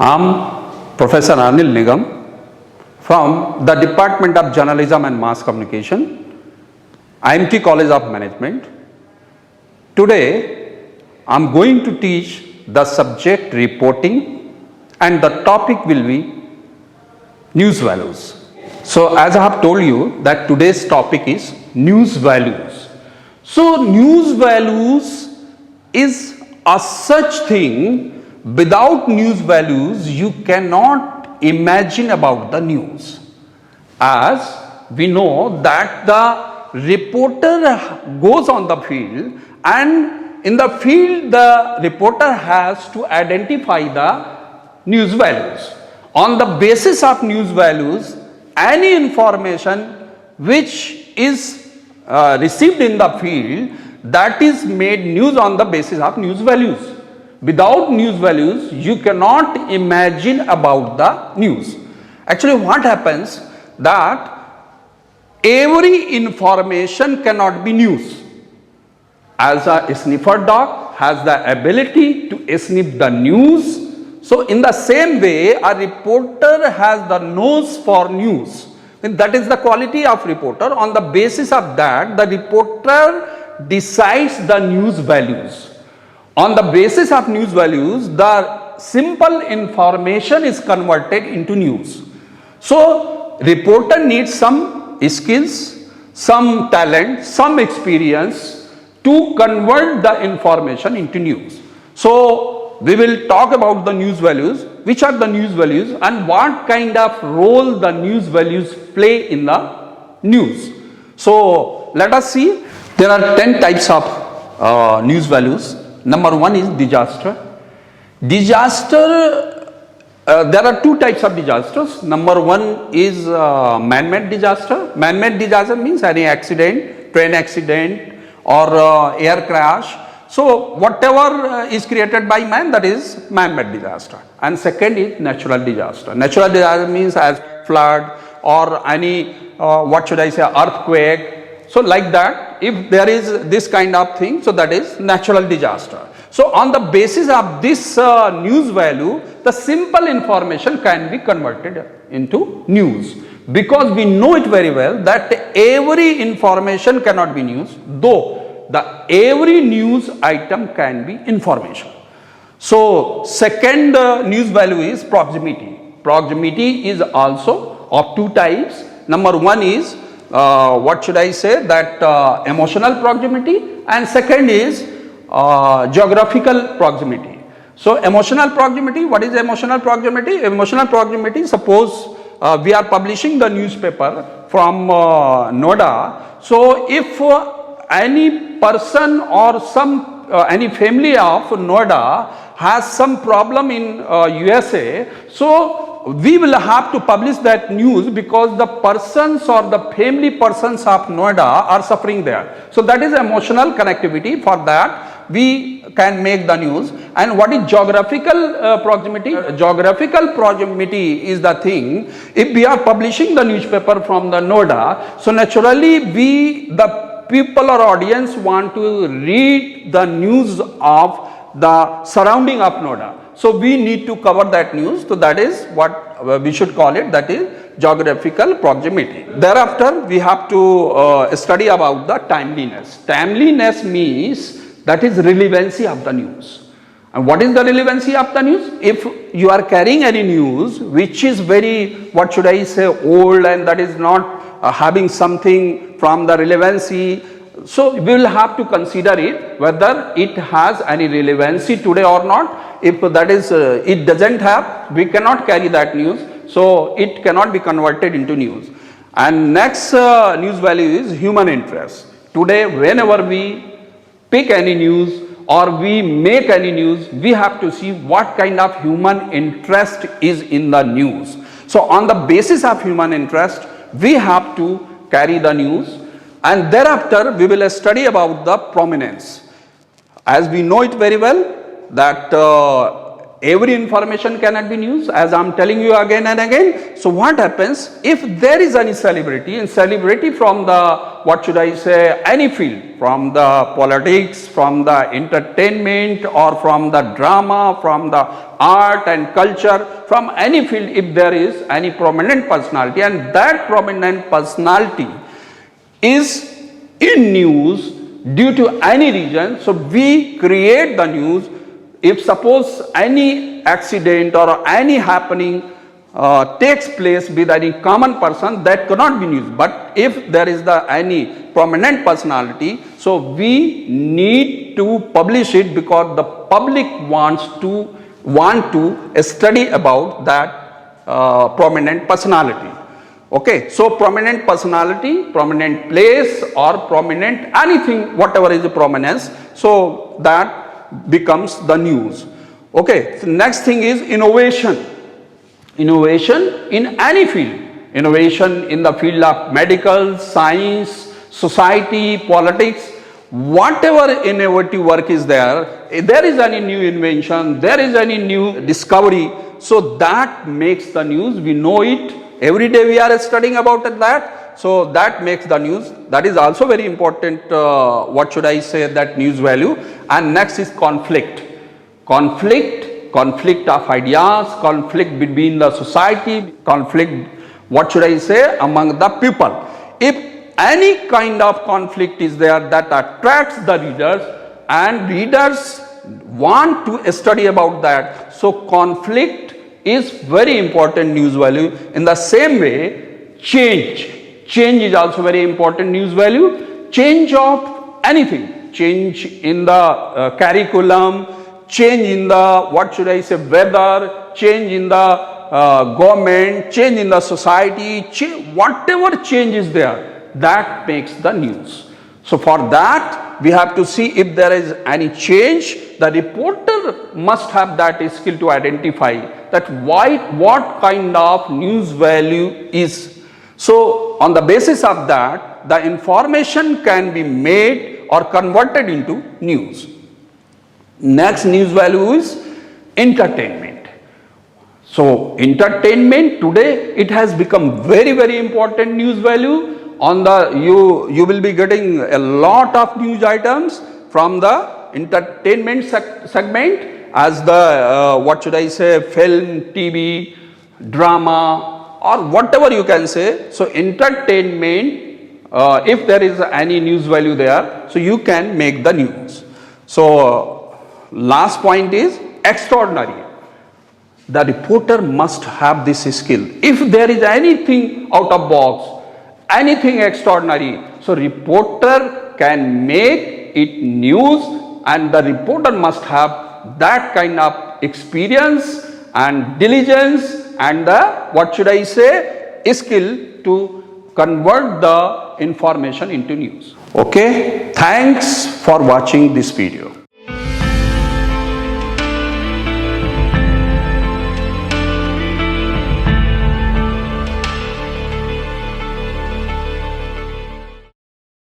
I'm Professor Anil Nigam from the Department of Journalism and Mass Communication, IIMT College of Management. Today, I'm going to teach the subject reporting and the topic will be news values. So, as I have told you that today's topic is news values. So, news values is a such thing. Without news values, you cannot imagine about the news. As we know that the reporter goes on the field, and in the field the reporter has to identify the news values. On the basis of news values, any information which is received in the field, that is made news on the basis of news values. Without news values, you cannot imagine about the news. Actually, what happens that every information cannot be news. As a sniffer dog has the ability to sniff the news, so in the same way, a reporter has the nose for news. And that is the quality of reporter. On the basis of that, the reporter decides the news values. On the basis of news values, the simple information is converted into news. So, reporter needs some skills, some talent, some experience to convert the information into news. So, we will talk about the news values, which are the news values and what kind of role the news values play in the news. So, let us see. There are 10 types of news values. Number one is disaster. Disaster, there are two types of disasters. Number one is man-made disaster. Man-made disaster means any accident, train accident or air crash. So, whatever is created by man, that is man-made disaster. And second is natural disaster. Natural disaster means as flood or any, what should I say, earthquake. So, like that, if there is this kind of thing, so that is natural disaster. So, on the basis of this news value, the simple information can be converted into news. Because we know it very well that every information cannot be news, though the every news item can be information. So, second news value is proximity. Proximity is also of two types. Number one is what should I say, that emotional proximity, and second is geographical proximity. So, emotional proximity, what is emotional proximity? Emotional proximity, suppose we are publishing the newspaper from Noida. So, if any person or some any family of Noida has some problem in USA, so we will have to publish that news because the persons or the family persons of Noida are suffering there. So, that is emotional connectivity. For that, we can make the news. And what is geographical proximity? Geographical proximity is the thing, if we are publishing the newspaper from the Noida, so naturally the people or audience want to read the news of the surrounding of Noida. So, we need to cover that news. So, that is what we should call it, that is geographical proximity. Thereafter, we have to study about the timeliness. Timeliness means that is relevancy of the news. And what is the relevancy of the news? If you are carrying any news which is very, what should I say, old and that is not having something from the relevancy, so we will have to consider it whether it has any relevancy today or not. If that is, it doesn't have, we cannot carry that news. So, it cannot be converted into news. And next news value is human interest. Today, whenever we pick any news or we make any news, we have to see what kind of human interest is in the news. So, on the basis of human interest, we have to carry the news. And thereafter, we will study about the prominence. As we know it very well, that every information cannot be news, as I am telling you again and again. So what happens if there is any celebrity, and celebrity from the, what should I say, any field, from the politics, from the entertainment, or from the drama, from the art and culture, from any field, if there is any prominent personality and that prominent personality is in news due to any reason, so we create the news. If suppose any accident or any happening takes place with any common person, that cannot be news. But if there is any prominent personality, so we need to publish it because the public want to study about that prominent personality. Okay, so prominent personality, prominent place, or prominent anything, whatever is the prominence, so that becomes the news. Okay, so next thing is innovation. Innovation in any field. Innovation in the field of medical, science, society, politics, whatever innovative work is there is any new invention, there is any new discovery, so that makes the news. We know it. Every day we are studying about that. So that makes the news. That is also very important, what should I say, that news value. And next is conflict. Conflict of ideas, conflict between the society, conflict, what should I say, among the people. If any kind of conflict is there that attracts the readers and readers want to study about that, so conflict is very important news value. In the same way, change is also very important news value. Change of anything, change in the curriculum, change in the, what should I say, weather, change in the government, change in the society, whatever change is there, that makes the news. So for that we have to see if there is any change. The reporter must have that skill to identify that what kind of news value is. So on the basis of that, the information can be made or converted into news. Next news value is entertainment. So entertainment today, it has become very, very important news value. On the, you will be getting a lot of news items from the entertainment segment, as the what should I say, film, TV, drama, or whatever you can say. So entertainment, if there is any news value there, so you can make the news. So last point is extraordinary. The reporter must have this skill. If there is anything out of box, anything extraordinary, so reporter can make it news, and the reporter must have that kind of experience and diligence and the, what should I say, skill to convert the information into news. Okay, thanks for watching this video.